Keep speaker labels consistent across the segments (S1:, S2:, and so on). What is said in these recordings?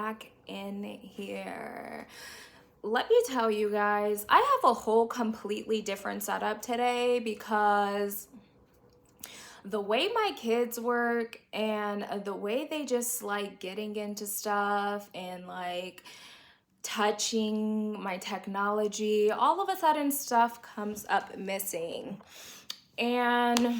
S1: back in here. Let me tell you guys, I have a whole completely different setup today because the way my kids work and the way they just like getting into stuff and like touching my technology, all of a sudden stuff comes up missing. And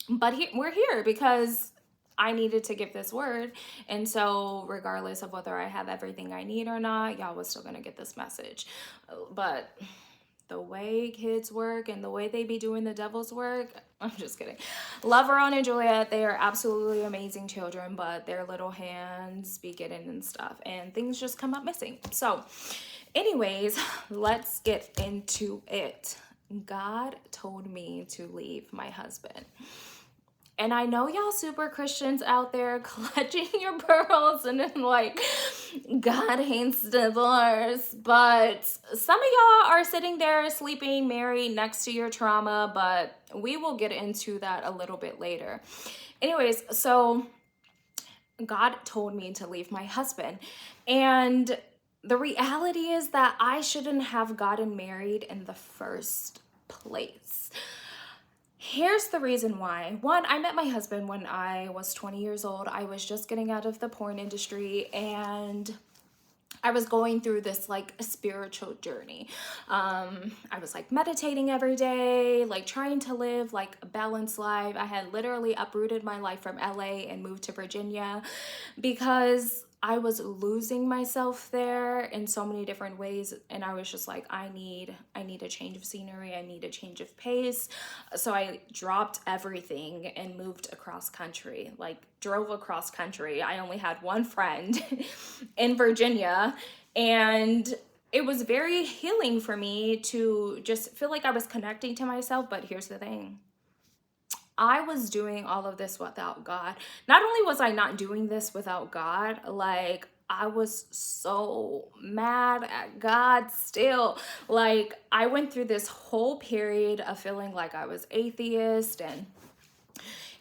S1: we're here because I needed to give this word. And so, regardless of whether I have everything I need or not, y'all was still gonna get this message. But the way kids work and the way they be doing the devil's work, I'm just kidding. Love Ron and Juliet, they are absolutely amazing children, but their little hands be getting and stuff, and things just come up missing. So, anyways, let's get into it. God told me to leave my husband. And I know y'all super Christians out there clutching your pearls and then like, God hates divorce. But some of y'all are sitting there sleeping married next to your trauma, but we will get into that a little bit later. Anyways, so God told me to leave my husband. And the reality is that I shouldn't have gotten married in the first place. Here's the reason why. One, I met my husband when I was 20 years old. I was just getting out of the porn industry and I was going through this like spiritual journey. I was like meditating every day, like trying to live like a balanced life. I had literally uprooted my life from LA and moved to Virginia because I was losing myself there in so many different ways, and I was just like, I need a change of scenery, I need a change of pace. So I dropped everything and moved across country, like drove across country. I only had one friend in Virginia, and it was very healing for me to just feel like I was connecting to myself. But here's the thing. I was doing all of this without God. Not only was I not doing this without God, like I was so mad at God still. Like I went through this whole period of feeling like I was atheist, and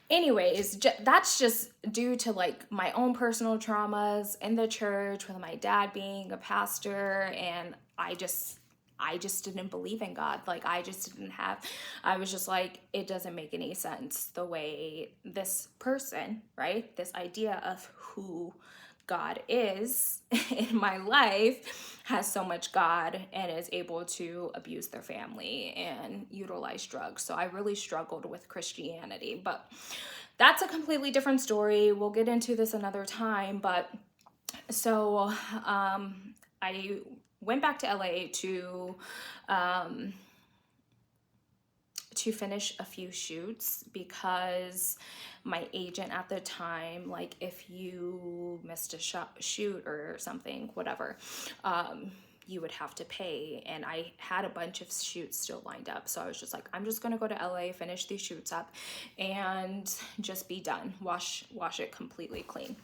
S1: anyways, that's just due to like my own personal traumas in the church with my dad being a pastor, and I just didn't believe in God. Like I was just like, it doesn't make any sense the way this person, right? This idea of who God is in my life has so much God and is able to abuse their family and utilize drugs. So I really struggled with Christianity, but that's a completely different story. We'll get into this another time. But so I went back to LA to finish a few shoots because my agent at the time, like if you missed a shoot or something, whatever, you would have to pay. And I had a bunch of shoots still lined up. So I was just like, I'm just gonna go to LA, finish these shoots up and just be done. Wash it completely clean.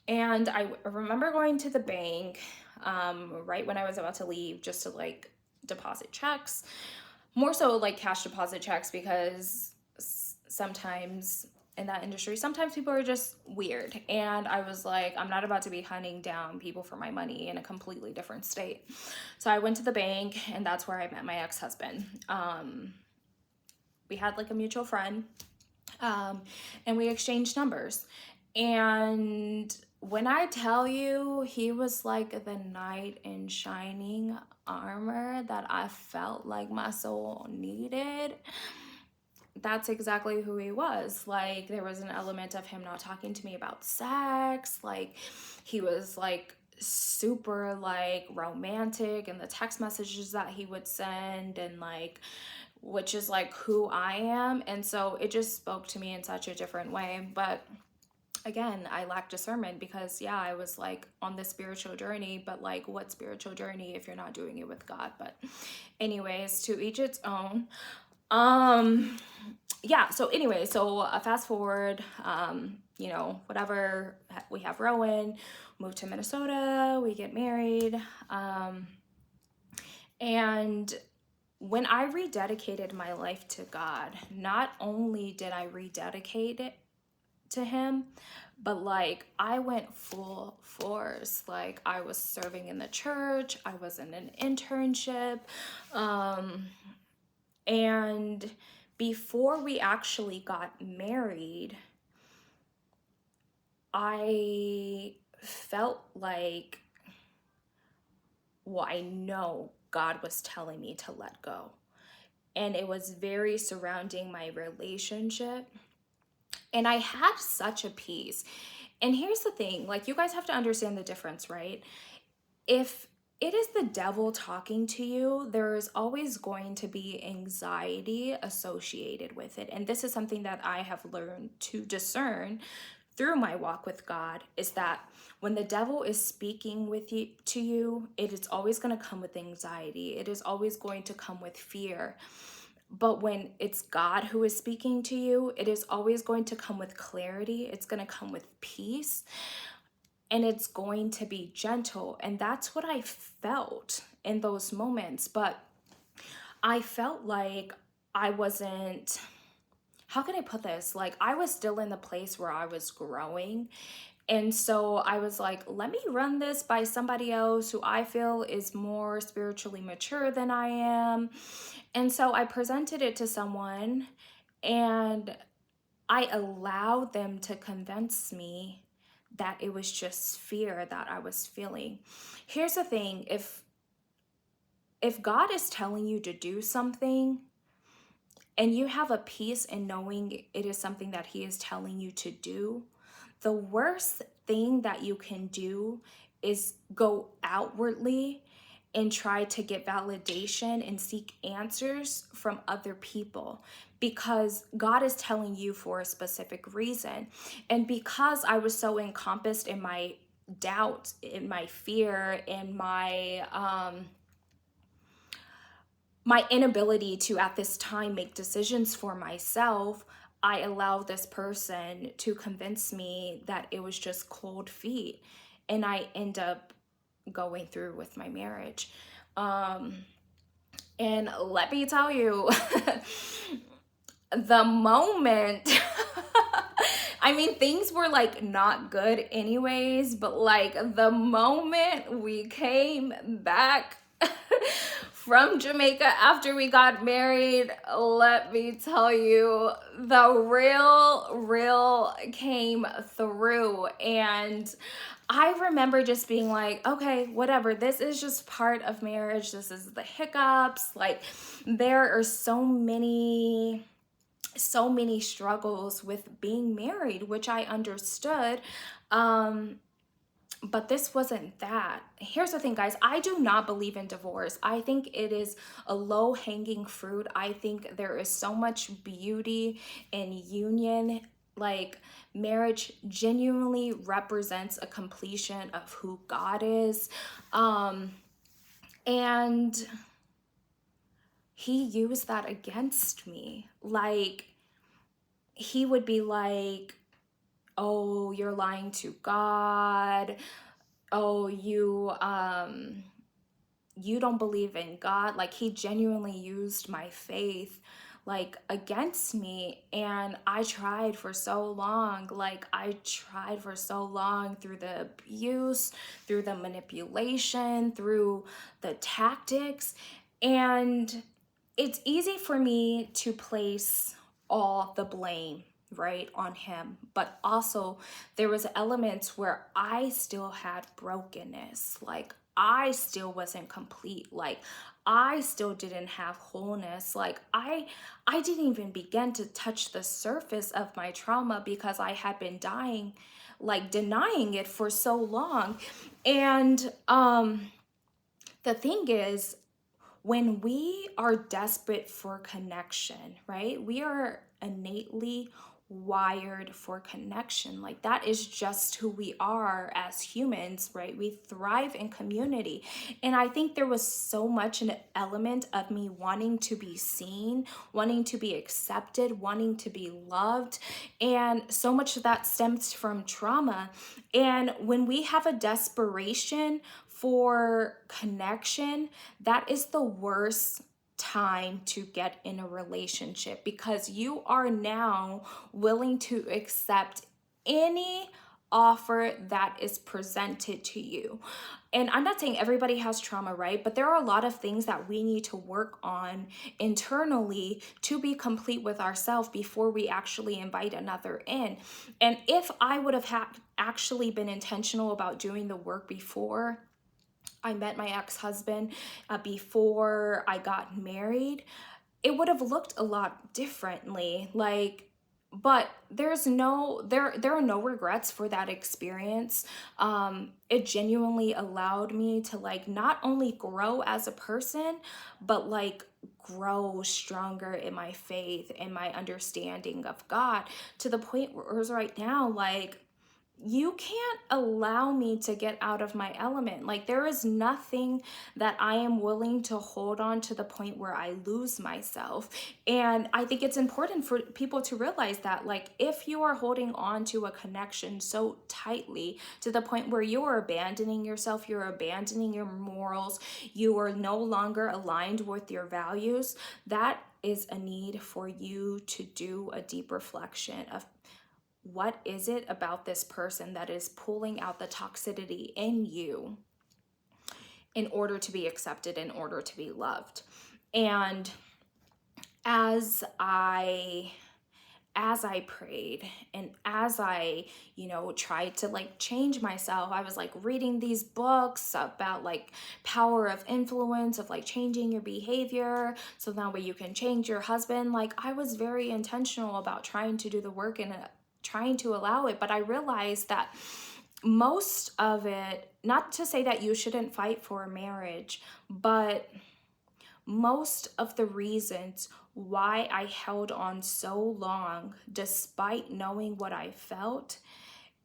S1: And I remember going to the bank right when I was about to leave just to like deposit checks, more so like cash deposit checks, because sometimes in that industry, sometimes people are just weird. And I was like, I'm not about to be hunting down people for my money in a completely different state. So I went to the bank, and that's where I met my ex-husband. We had like a mutual friend, and we exchanged numbers. And when I tell you, he was like the knight in shining armor that I felt like my soul needed. That's exactly who he was. Like there was an element of him not talking to me about sex. Like he was like super like romantic in the text messages that he would send, and like which is like who I am. And so it just spoke to me in such a different way. But again, I lacked discernment because yeah, I was like on this spiritual journey, but like what spiritual journey if you're not doing it with God? But anyways, to each its own. Yeah, so anyway, so fast forward, whatever, we have Rowan, move to Minnesota, we get married. And when I rededicated my life to God, not only did I rededicate it to him. But like I went full force. Like I was serving in the church, I was in an internship, and before we actually got married, I felt like, well, I know God was telling me to let go. And it was very surrounding my relationship. And I had such a peace. And here's the thing, like, you guys have to understand the difference, right? If it is the devil talking to you, there is always going to be anxiety associated with it. And this is something that I have learned to discern through my walk with God, is that when the devil is speaking with you to you, it is always going to come with anxiety. It is always going to come with fear. But when it's God who is speaking to you, it is always going to come with clarity. It's going to come with peace, and it's going to be gentle. And that's what I felt in those moments. But I felt like I wasn't, how can I put this? Like I was still in the place where I was growing. And so I was like, let me run this by somebody else who I feel is more spiritually mature than I am. And so I presented it to someone, and I allowed them to convince me that it was just fear that I was feeling. Here's the thing, if God is telling you to do something and you have a peace in knowing it is something that he is telling you to do, the worst thing that you can do is go outwardly and try to get validation and seek answers from other people, because God is telling you for a specific reason. And because I was so encompassed in my doubt, in my fear, in my inability to at this time make decisions for myself, I allowed this person to convince me that it was just cold feet, and I end up going through with my marriage. And let me tell you, the moment I mean, things were like not good anyways, but like the moment we came back from Jamaica after we got married, let me tell you, the real came through. And I remember just being like, okay, whatever, this is just part of marriage. This is the hiccups. Like, there are so many struggles with being married, which I understood. But this wasn't that. Here's the thing, guys. I do not believe in divorce. I think it is a low-hanging fruit. I think there is so much beauty in union. Like, marriage genuinely represents a completion of who God is. And he used that against me. Like, he would be like, oh, you're lying to God. Oh, you don't believe in God. Like, he genuinely used my faith like against me. And I tried for so long. Like, I tried for so long through the abuse, through the manipulation, through the tactics. And it's easy for me to place all the blame right on him, but also there was elements where I still had brokenness. Like, I still wasn't complete. Like, I still didn't have wholeness. Like, I didn't even begin to touch the surface of my trauma because I had been denying it for so long. And the thing is, when we are desperate for connection, right? We are innately wired for connection. Like, that is just who we are as humans, right? We thrive in community. And I think there was so much an element of me wanting to be seen, wanting to be accepted, wanting to be loved. And so much of that stems from trauma. And when we have a desperation for connection, that is the worst time to get in a relationship, because you are now willing to accept any offer that is presented to you. And I'm not saying everybody has trauma, right? But there are a lot of things that we need to work on internally to be complete with ourselves before we actually invite another in. And if I would have actually been intentional about doing the work before I met my ex-husband, before I got married, it would have looked a lot differently. But there are no regrets for that experience. It genuinely allowed me to not only grow as a person, but grow stronger in my faith and my understanding of God, to the point where right now, you can't allow me to get out of my element. There is nothing that I am willing to hold on to the point where I lose myself. And I think it's important for people to realize that, if you are holding on to a connection so tightly to the point where you are abandoning yourself, you're abandoning your morals, you are no longer aligned with your values, that is a need for you to do a deep reflection of, what is it about this person that is pulling out the toxicity in you in order to be accepted, in order to be loved? And as I prayed, and as I, tried to change myself, I was reading these books about power of influence, of changing your behavior so that way you can change your husband. I was very intentional about trying to do the work and trying to allow it. But I realized that most of it, not to say that you shouldn't fight for a marriage, but most of the reasons why I held on so long, despite knowing what I felt,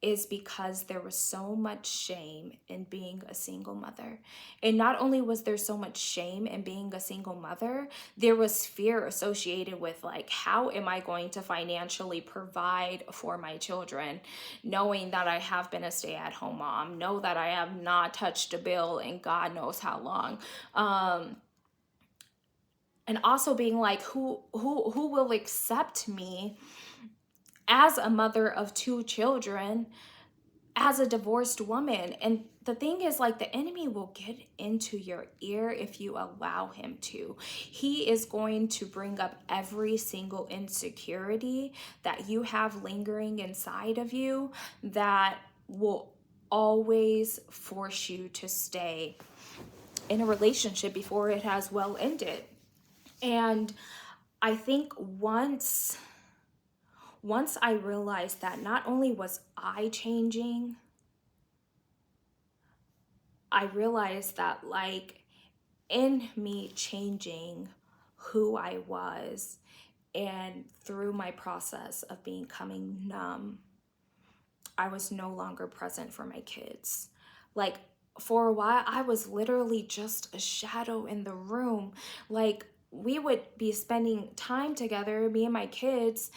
S1: is because there was so much shame in being a single mother. And not only was there so much shame in being a single mother, there was fear associated with how am I going to financially provide for my children, knowing that I have been a stay-at-home mom, know that I have not touched a bill in God knows how long. And also being who will accept me as a mother of 2 children, as a divorced woman? And the thing is, the enemy will get into your ear if you allow him to. He is going to bring up every single insecurity that you have lingering inside of you that will always force you to stay in a relationship before it has well ended. And I think once I realized that not only was I changing, I realized that in me changing who I was, and through my process of becoming numb, I was no longer present for my kids. For a while, I was literally just a shadow in the room. We would be spending time together, me and my kids,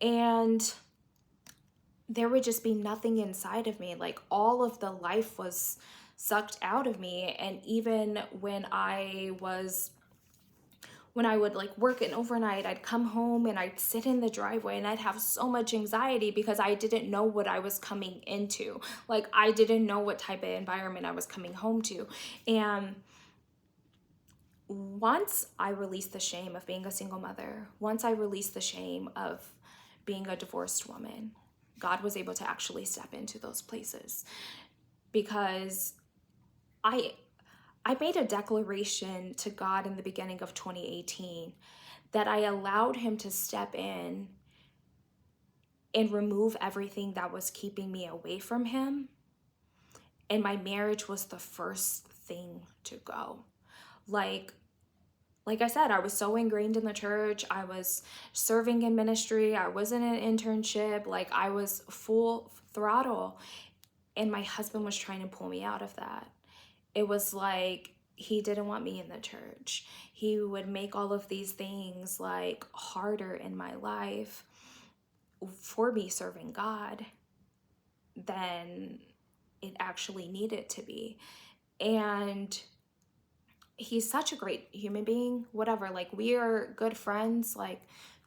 S1: and there would just be nothing inside of me. All of the life was sucked out of me. And even when I would work an overnight, I'd come home and I'd sit in the driveway and I'd have so much anxiety because I didn't know what I was coming into. I didn't know what type of environment I was coming home to. And once I released the shame of being a single mother, once I released the shame of being a divorced woman, God was able to actually step into those places, because I made a declaration to God in the beginning of 2018 that I allowed him to step in and remove everything that was keeping me away from him. And my marriage was the first thing to go. Like I said, I was so ingrained in the church. I was serving in ministry. I was in an internship. I was full throttle. And my husband was trying to pull me out of that. It was he didn't want me in the church. He would make all of these things harder in my life for me serving God than it actually needed to be. And he's such a great human being, whatever. We are good friends,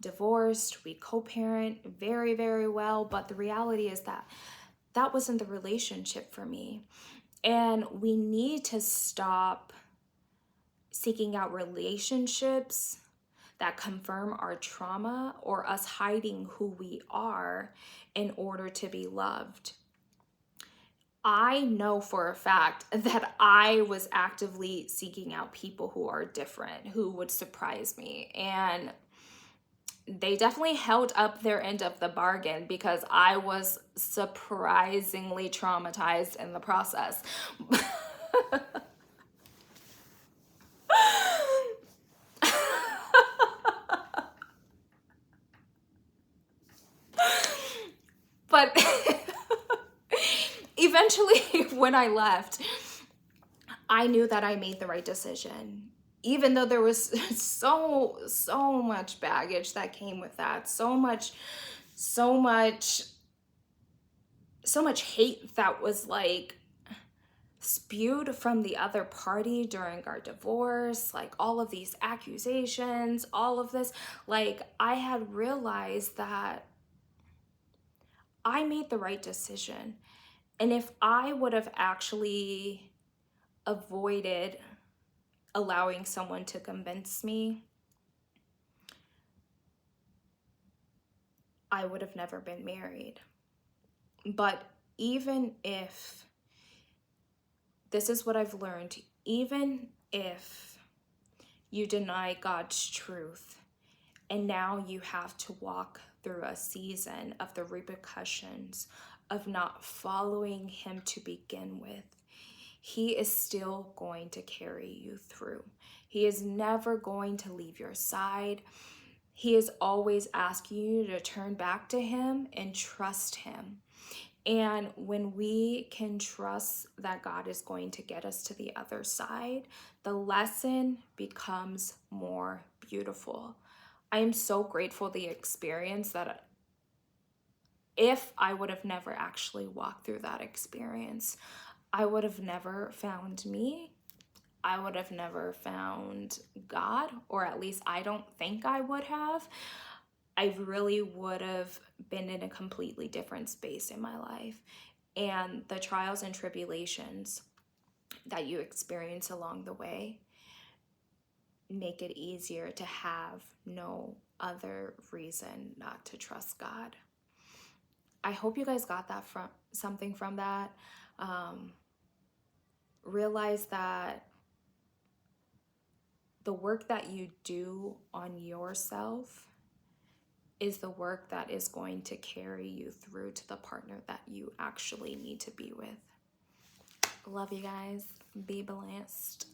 S1: divorced, we co-parent very, very well, but the reality is that that wasn't the relationship for me. And we need to stop seeking out relationships that confirm our trauma or us hiding who we are in order to be loved. I know for a fact that I was actively seeking out people who are different, who would surprise me. And they definitely held up their end of the bargain because I was surprisingly traumatized in the process. But eventually, when I left, I knew that I made the right decision. Even though there was so much baggage that came with that, so much hate that was like spewed from the other party during our divorce, like all of these accusations, all of this, like I had realized that I made the right decision. And if I would have actually avoided allowing someone to convince me, I would have never been married. But even if, this is what I've learned, even if you deny God's truth and now you have to walk through a season of the repercussions of not following him to begin with, he is still going to carry you through. He is never going to leave your side. He is always asking you to turn back to him and trust him. And when we can trust that God is going to get us to the other side, the lesson becomes more beautiful. I am so grateful the experience that if I would have never actually walked through that experience, I would have never found me. I would have never found God, or at least I don't think I would have. I really would have been in a completely different space in my life. And the trials and tribulations that you experience along the way make it easier to have no other reason not to trust God. I hope you guys got that from something from that. Realize that the work that you do on yourself is the work that is going to carry you through to the partner that you actually need to be with. Love you guys. Be blessed.